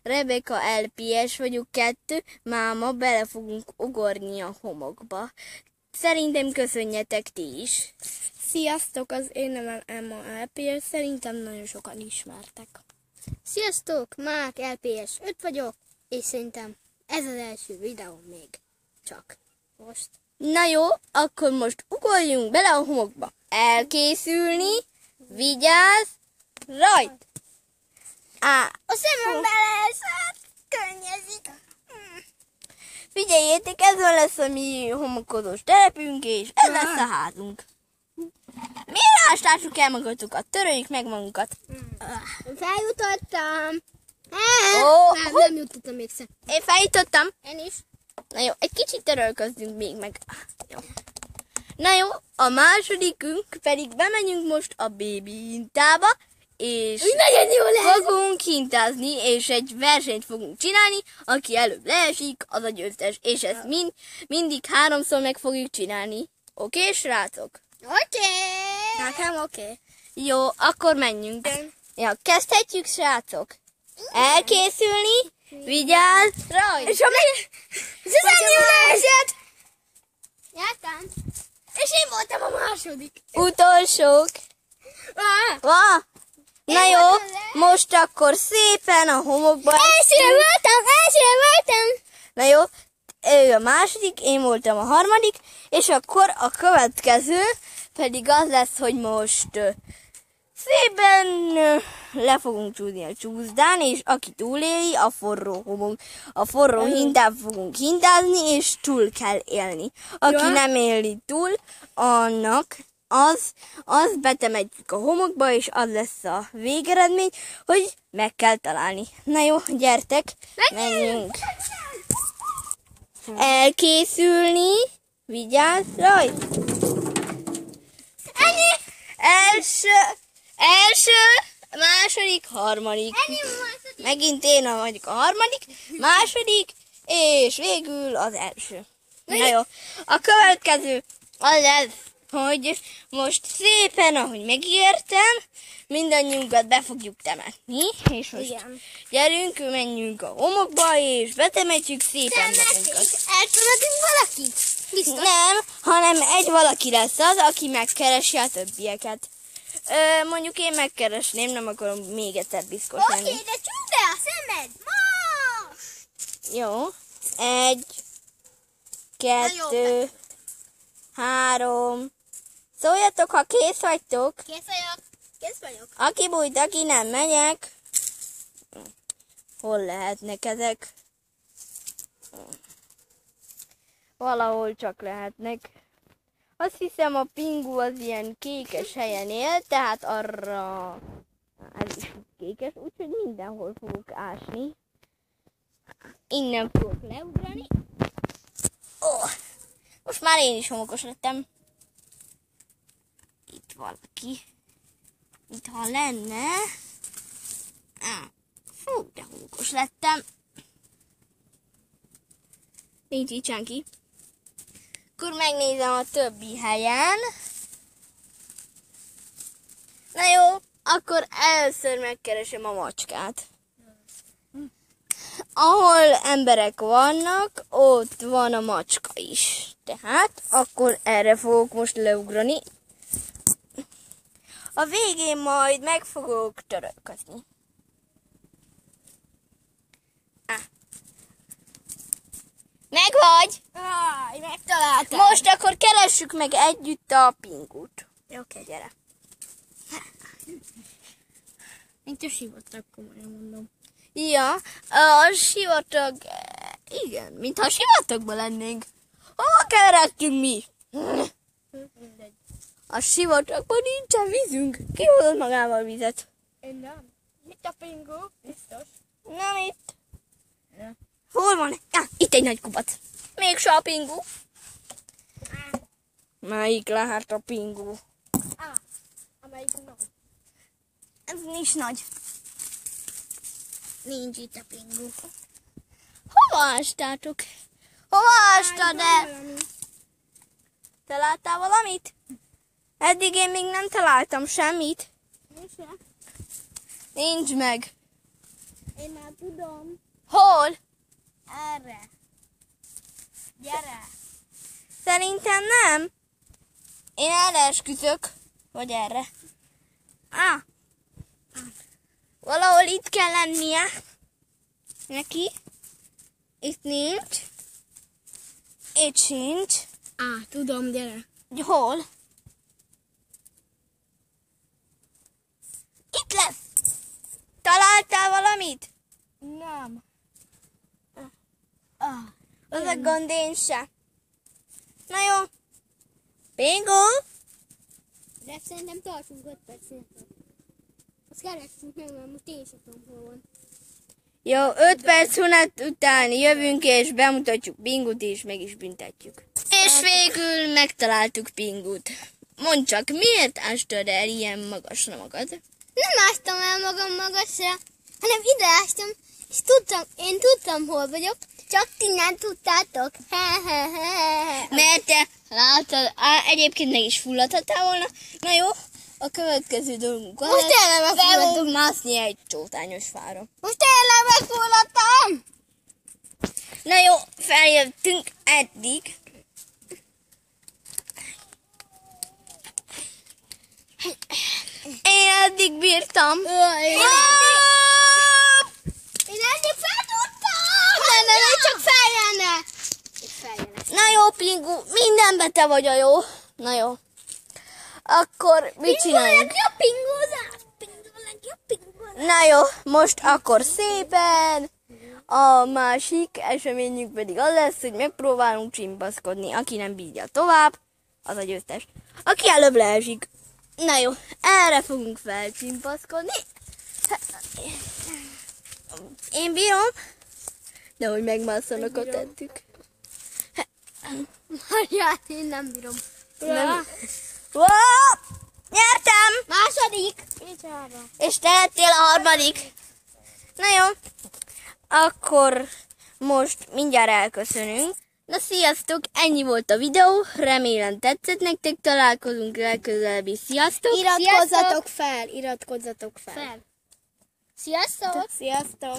Rebeka LPS vagyok 2, máma bele fogunk ugorni a homokba. Szerintem köszönjetek ti is. Sziasztok, az én nevem Emma LPS, szerintem nagyon sokan ismertek. Sziasztok, Mák LPS 5 vagyok, és szerintem ez az első videó még csak most. Na jó, akkor most ugorjunk bele a homokba. Elkészülni, vigyázz, rajt! A szemem beleszállt, könnyezik. Figyeljétek, ez lesz a mi homokozós telepünk, és ez lesz a házunk. Miért ástássuk el magatokat? Töröljük meg magunkat. Feljutottam. Nem jutottam még szem. Én feljutottam. Én is. Na jó, egy kicsit törölközzünk még meg. Jó. Na jó, a másodikünk pedig bemegyünk most a bébi hintába, és nagyon jó lesz. fogunk hintázni, és egy versenyt fogunk csinálni, aki előbb leesik, az a győztes, és ezt mindig 3-szor meg fogjuk csinálni. Oké, srácok? Oké. Nekem oké. Jó, akkor menjünk. Ja, kezdhetjük, srácok. Elkészülni, vigyázz, rajt! És ha meg... Zsuzsanni leesett! Jártam. És én voltam a második. Utolsók. Na jó, most akkor szépen a homokba. Első voltam. Na jó, ő a második, én voltam a harmadik, és akkor a következő pedig az lesz, hogy most szépen le fogunk csúszni a csúszdán, és aki túléli, a forró hintán fogunk hintázni, és túl kell élni. Aki nem éli túl, annak az betemetjük a homokba, és az lesz a végeredmény, hogy meg kell találni. Na jó, gyertek, menjünk. Elkészülni, vigyázz, rajt! Első, második, harmadik. Megint én vagyok a harmadik, második, és végül az első. Na jó, a következő az lesz, hogy most szépen, ahogy megígértem, mindannyiunkat be fogjuk temetni, és most gyerünk, menjünk a homokba, és betemetjük szépen magunkat. Eltemetünk valakit? Biztos? Nem, hanem egy valaki lesz az, aki megkeresi a többieket. Mondjuk én megkeresném, nem akarom még egyszer piszkos lenni. Oké, de csukd be a szemed! Most! Jó. 1, 2, 3. Szóljatok, ha kész vagytok. Kész vagyok. Aki bújt, aki nem, megyek. Hol lehetnek ezek? Valahol csak lehetnek. Azt hiszem, a pingu az ilyen kékes helyen él, tehát arra ez is kékes, úgyhogy mindenhol fogok ásni. Innen fogok leugrani. Most már én is homokos lettem. Itt valaki. Itt ha lenne. Fú, de homokos lettem. Nincs itt senki. Akkor megnézem a többi helyen. Na jó, akkor először megkeresem a macskát. Ahol emberek vannak, ott van a macska is. Tehát akkor erre fogok most leugrani. A végén majd meg fogok törölközni. Megvagy! Megtaláltam. Most akkor keressük meg együtt a pingut. Oké. Gyere. Mint a sivatag, komolyan mondom. Ja, a sivatag... Igen, mintha a sivatagban lennénk. Hova keveredtünk mi? Mindegy. A sivatagban nincsen vízünk. Ki hozott magával vizet? Én nem. Itt a pingu, biztos. Nem itt. Hol van? Itt egy nagy kupac. Mégse a pingu. Melyik lehet a pingu? Amelyik nagy. Ez nincs nagy. Nincs itt a pingu. Hova ástátok? Hova ástad el? Te láttál valamit? Eddig én még nem találtam semmit. Nincs meg. Én már tudom. Hol? Erre. Gyere. Szerintem nem. Én erre esküszök. Vagy erre. Valahol itt kell lennie. Neki. Itt nincs. Itt sincs. Tudom, gyere. Hol? Itt lesz. Találtál valamit? Nem. Az a gond, én se. Na jó. Bingo. De szerintem tartsunk 5 percet. Azt keressünk meg, mert most én sem tudom, hol van. Jó, 5 perc szünet után jövünk és bemutatjuk Bingut és meg is büntetjük. És végül megtaláltuk Bingut. Mondd csak, miért ástad el ilyen magasra magad? Nem ástam el magam magasra, hanem ide ástam, és én tudtam, hol vagyok, csak ti nem tudtátok. Mert te látod, egyébként meg is fulladhattál volna. Na jó, a következő dolgunk az, Most tényleg fel megfulladtam. fogunk mászni egy csótányos fára. Most tényleg megfulladtam! Na jó, feljöttünk eddig. Én eddig bírtam. Én eddig fel tudtam! Nem, csak feljönne! Na jó, Pingu, mindenben te vagy a jó. Na jó. Akkor mit csináljunk? Jobb pingózás! Jobb pingózás! Na jó, most akkor szépen. A másik eseményünk pedig az lesz, hogy megpróbálunk csimpaszkodni. Aki nem bírja tovább, az a győztes. Aki előbb leesik. Na jó, erre fogunk felcsimpaszkodni. Én bírom. De hogy megmásszanak a tettük. Marját, én nem bírom. Nem. Wow! Nyertem! Második! És te lettél a harmadik. Na jó. Akkor most mindjárt elköszönünk. Na sziasztok, ennyi volt a videó. Remélem tetszett nektek. Találkozunk legközelebb is. Sziasztok! Iratkozzatok fel! Iratkozzatok fel! Sziasztok! Sziasztok!